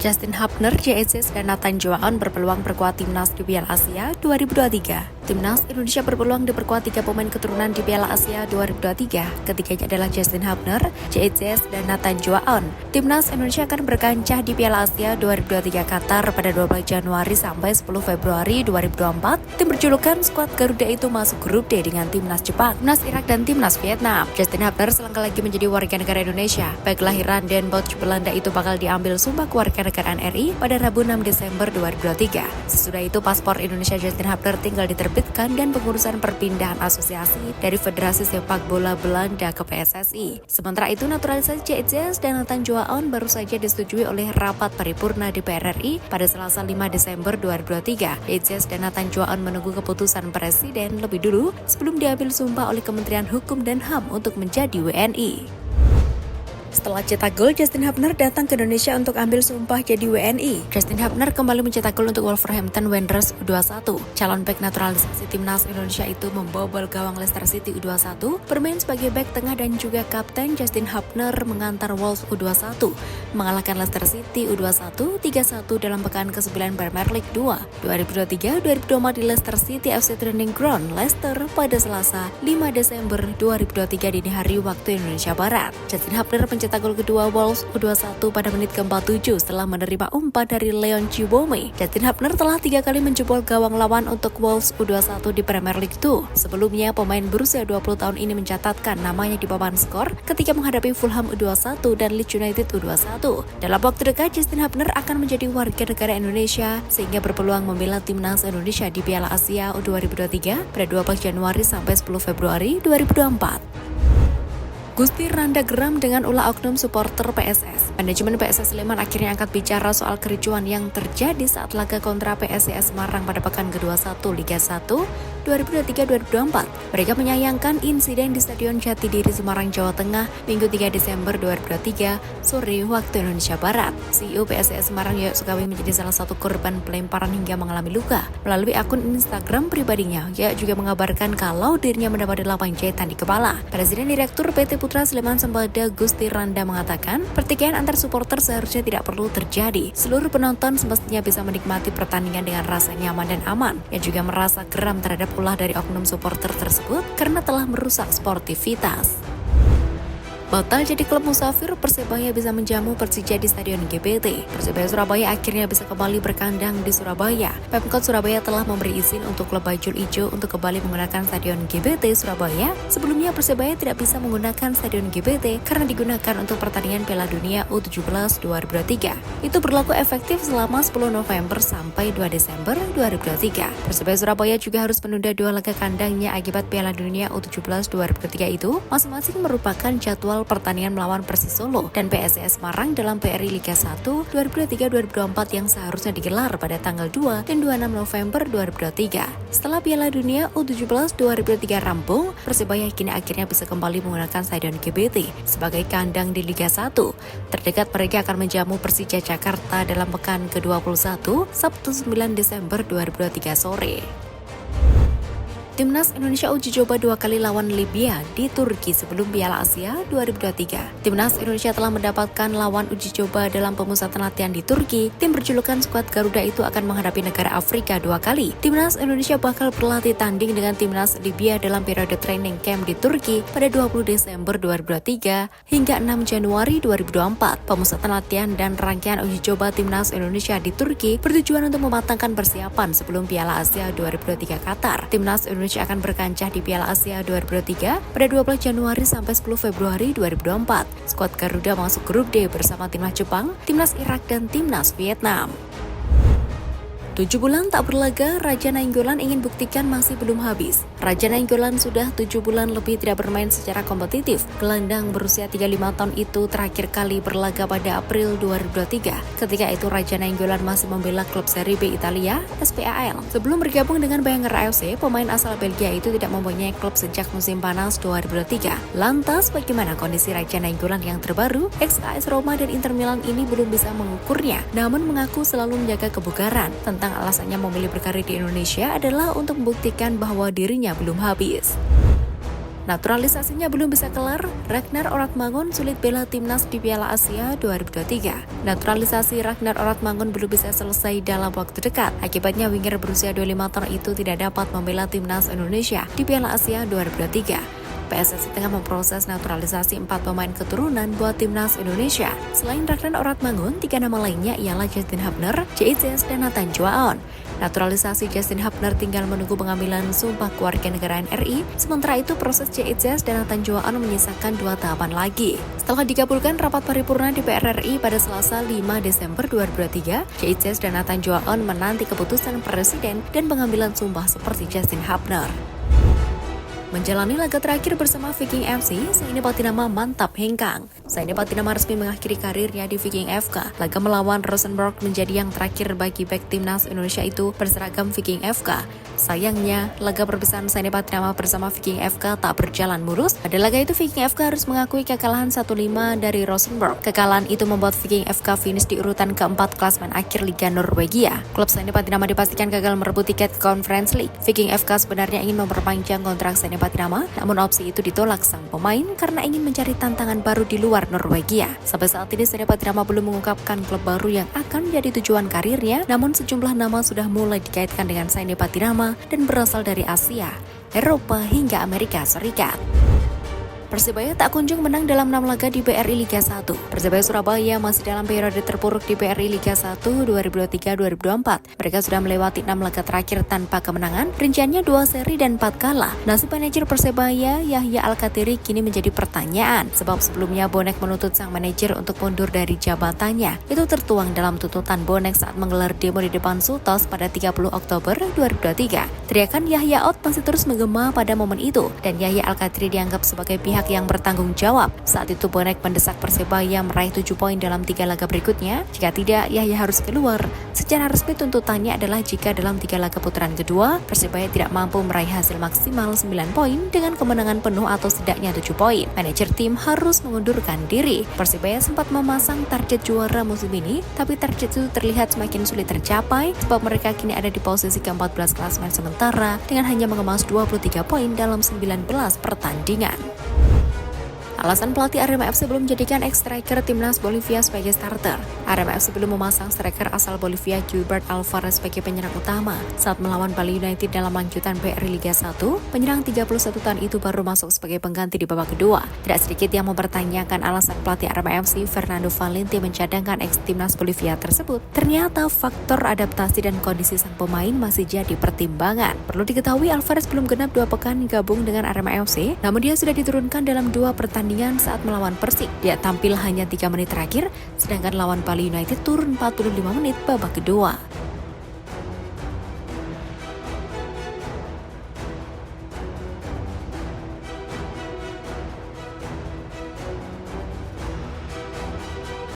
Justin Hubner, JEC, dan Nathan Joaon berpeluang perkuat timnas di Piala Asia 2023. Timnas Indonesia berpeluang diperkuat 3 pemain keturunan di Piala Asia 2023. Ketiganya adalah Justin Hubner, JEC, dan Nathan Joaon. Timnas Indonesia akan berkancah di Piala Asia 2023 Qatar pada 12 Januari sampai 10 Februari 2024. Tim berjulukan skuad Garuda itu masuk grup D dengan timnas Jepang, timnas Irak, dan timnas Vietnam. Justin Hubner selangkah lagi menjadi warga negara Indonesia. Baik kelahiran Den Bosch Belanda itu bakal diambil sumpah kewarganegaraan RI pada Rabu 6 Desember 2023. Sesudah itu paspor Indonesia Justin Hubner tinggal diterbitkan dan pengurusan perpindahan asosiasi dari Federasi Sepak Bola Belanda ke PSSI. Sementara itu naturalisasi JEC dan Nathan Joaon baru saja disetujui oleh rapat paripurna DPR RI pada Selasa 5 Desember 2023. JEC dan Nathan Joaon menunggu keputusan Presiden lebih dulu sebelum diambil sumpah oleh Kementerian Hukum dan HAM untuk menjadi WNI. Setelah cetak gol, Justin Hubner datang ke Indonesia untuk ambil sumpah jadi WNI. Justin Hubner kembali mencetak gol untuk Wolverhampton Wanderers U21. Calon bek naturalisasi timnas Indonesia itu membobol gawang Leicester City U21, bermain sebagai bek tengah dan juga kapten. Justin Hubner mengantar Wolves U21 mengalahkan Leicester City U21 3-1 dalam pekan ke-9 Premier League 2 2023-2024 di Leicester City FC Training Ground, Leicester pada Selasa 5 Desember 2023 dini hari waktu Indonesia Barat. Justin Hubner mencetak gol kedua Wolves U21 pada menit ke-47 setelah menerima umpan dari Leon Chibome. Justin Hubner telah 3 kali menjebol gawang lawan untuk Wolves U21 di Premier League 2. Sebelumnya, pemain berusia 20 tahun ini mencatatkan namanya di papan skor ketika menghadapi Fulham U21 dan Leeds United U21. Dalam waktu dekat, Justin Hubner akan menjadi warga negara Indonesia sehingga berpeluang membela timnas Indonesia di Piala Asia U2023 pada 12 Januari sampai 10 Februari 2024. Gusti Randa geram dengan ulah oknum supporter PSS. Manajemen PSS Sleman akhirnya angkat bicara soal kericuan yang terjadi saat laga kontra PSIS Semarang pada pekan ke-21 Liga 1 2023-2024. Mereka menyayangkan insiden di Stadion Jatidiri Semarang, Jawa Tengah, Minggu 3 Desember 2023 sore waktu Indonesia Barat. CEO PSIS Semarang Yoyok Sukawi menjadi salah satu korban pelemparan hingga mengalami luka. Melalui akun Instagram pribadinya, Yoyok juga mengabarkan kalau dirinya mendapat 8 jahitan di kepala. Presiden Direktur PT Putra Sleman Sembada Gusti Randa mengatakan, pertikaian antar supporter seharusnya tidak perlu terjadi. Seluruh penonton semestinya bisa menikmati pertandingan dengan rasa nyaman dan aman. Ia juga merasa geram terhadap ulah dari oknum supporter tersebut karena telah merusak sportivitas. Batal jadi klub musafir, Persebaya bisa menjamu Persija di Stadion GBT. Persebaya Surabaya akhirnya bisa kembali berkandang di Surabaya. Pemkot Surabaya telah memberi izin untuk klub Bajul Ijo untuk kembali menggunakan Stadion GBT Surabaya. Sebelumnya Persebaya tidak bisa menggunakan Stadion GBT karena digunakan untuk pertandingan Piala Dunia U17 2023. Itu berlaku efektif selama 10 November sampai 2 Desember 2023. Persebaya Surabaya juga harus menunda 2 laga kandangnya akibat Piala Dunia U17 2023 itu masing-masing merupakan jadwal pertandingan melawan Persis Solo dan PSIS Semarang dalam PRI Liga 1 2023-2024 yang seharusnya digelar pada tanggal 2 dan 26 November 2023. Setelah Piala Dunia U17 2023 rampung, Persebaya kini akhirnya bisa kembali menggunakan Stadion GBT sebagai kandang di Liga 1. Terdekat mereka akan menjamu Persija Jakarta dalam pekan ke-21 Sabtu 9 Desember 2023 sore. Timnas Indonesia uji coba 2 kali lawan Libya di Turki sebelum Piala Asia 2023. Timnas Indonesia telah mendapatkan lawan uji coba dalam pemusatan latihan di Turki. Tim berjulukan skuad Garuda itu akan menghadapi negara Afrika 2 kali. Timnas Indonesia bakal berlatih tanding dengan Timnas Libya dalam periode training camp di Turki pada 20 Desember 2023 hingga 6 Januari 2024. Pemusatan latihan dan rangkaian uji coba Timnas Indonesia di Turki bertujuan untuk mematangkan persiapan sebelum Piala Asia 2023 Qatar. Timnas Indonesia akan berkancah di Piala Asia 2023 pada 12 Januari sampai 10 Februari 2024. Skuad Garuda masuk grup D bersama timnas Jepang, timnas Irak, dan timnas Vietnam. 7 bulan tak berlaga, Raja Nainggolan ingin buktikan masih belum habis. Raja Nainggolan sudah 7 bulan lebih tidak bermain secara kompetitif. Gelandang berusia 35 tahun itu terakhir kali berlaga pada April 2023. Ketika itu Raja Nainggolan masih membela klub Serie B Italia, SPAL. Sebelum bergabung dengan Bayangkara AFC, pemain asal Belgia itu tidak mempunyai klub sejak musim panas 2023. Lantas, bagaimana kondisi Raja Nainggolan yang terbaru? Ex-AS Roma dan Inter Milan ini belum bisa mengukurnya, namun mengaku selalu menjaga kebugaran. Tentang alasannya memilih berkarir di Indonesia adalah untuk membuktikan bahwa dirinya belum habis. Naturalisasinya belum bisa kelar, Ragnar Oratmangun sulit bela timnas di Piala Asia 2023. Naturalisasi Ragnar Oratmangun belum bisa selesai dalam waktu dekat. Akibatnya winger berusia 25 tahun itu tidak dapat membela timnas Indonesia di Piala Asia 2023. PSSI tengah memproses naturalisasi 4 pemain keturunan buat timnas Indonesia. Selain Ragnar Oratmangun, 3 nama lainnya ialah Justin Hubner, JICS, dan Nathan Chuaon. Naturalisasi Justin Hubner tinggal menunggu pengambilan sumpah kewarganegaraan RI, sementara itu proses JICS dan Nathan Chuaon menyisakan 2 tahapan lagi. Setelah dikabulkan rapat paripurna di DPR RI pada Selasa 5 Desember 2023, JICS dan Nathan Chuaon menanti keputusan Presiden dan pengambilan sumpah seperti Justin Hubner. Menjalani laga terakhir bersama Viking FC, Saini Patinama mantap hengkang. Saini Patinama resmi mengakhiri karirnya di Viking FK. Laga melawan Rosenborg menjadi yang terakhir bagi bek timnas Indonesia itu berseragam Viking FK. Sayangnya, laga perpisahan Saini Patinama bersama Viking FK tak berjalan mulus. Pada laga itu Viking FK harus mengakui kekalahan 1-5 dari Rosenborg. Kekalahan itu membuat Viking FK finish di urutan keempat klasemen akhir Liga Norwegia. Klub Saini Patinama dipastikan gagal merebut tiket Conference League. Viking FK sebenarnya ingin memperpanjang kontrak Saini Patinama, namun opsi itu ditolak sang pemain karena ingin mencari tantangan baru di luar Norwegia. Sampai saat ini Saini Patinama belum mengungkapkan klub baru yang akan menjadi tujuan karirnya, namun sejumlah nama sudah mulai dikaitkan dengan Saini Patinama dan berasal dari Asia, Eropa hingga Amerika Serikat. Persebaya tak kunjung menang dalam 6 laga di BRI Liga 1. Persebaya Surabaya masih dalam periode terpuruk di BRI Liga 1 2023-2024. Mereka sudah melewati 6 laga terakhir tanpa kemenangan, rinciannya 2 seri dan 4 kalah. Nasib manajer Persebaya, Yahya Al-Kathiri, kini menjadi pertanyaan. Sebab sebelumnya Bonek menuntut sang manajer untuk mundur dari jabatannya. Itu tertuang dalam tuntutan Bonek saat menggelar demo di depan Sultos pada 30 Oktober 2023. Teriakan Yahya Out masih terus menggema pada momen itu, dan Yahya Al-Kathiri dianggap sebagai pihak yang bertanggung jawab. Saat itu Bonek mendesak Persebaya meraih 7 poin dalam 3 laga berikutnya. Jika tidak, Yahya harus keluar. Secara resmi tuntutannya adalah jika dalam 3 laga putaran kedua, Persebaya tidak mampu meraih hasil maksimal 9 poin dengan kemenangan penuh atau setidaknya 7 poin. Manajer tim harus mengundurkan diri. Persebaya sempat memasang target juara musim ini, tapi target itu terlihat semakin sulit tercapai sebab mereka kini ada di posisi ke-14 klasemen sementara dengan hanya mengemas 23 poin dalam 19 pertandingan. Alasan pelatih Arema FC belum menjadikan ex-striker timnas Bolivia sebagai starter. Arema FC belum memasang striker asal Bolivia Gilbert Alvarez sebagai penyerang utama. Saat melawan Bali United dalam lanjutan BRI Liga 1, penyerang 31 tahun itu baru masuk sebagai pengganti di babak kedua. Tidak sedikit yang mempertanyakan alasan pelatih Arema FC Fernando Valente mencadangkan ex-timnas Bolivia tersebut. Ternyata faktor adaptasi dan kondisi sang pemain masih jadi pertimbangan. Perlu diketahui Alvarez belum genap 2 pekan gabung dengan Arema FC, namun dia sudah diturunkan dalam 2 pertandingan saat melawan Persik. Dia tampil hanya 3 menit terakhir, sedangkan lawan Bali United turun 45 menit babak kedua.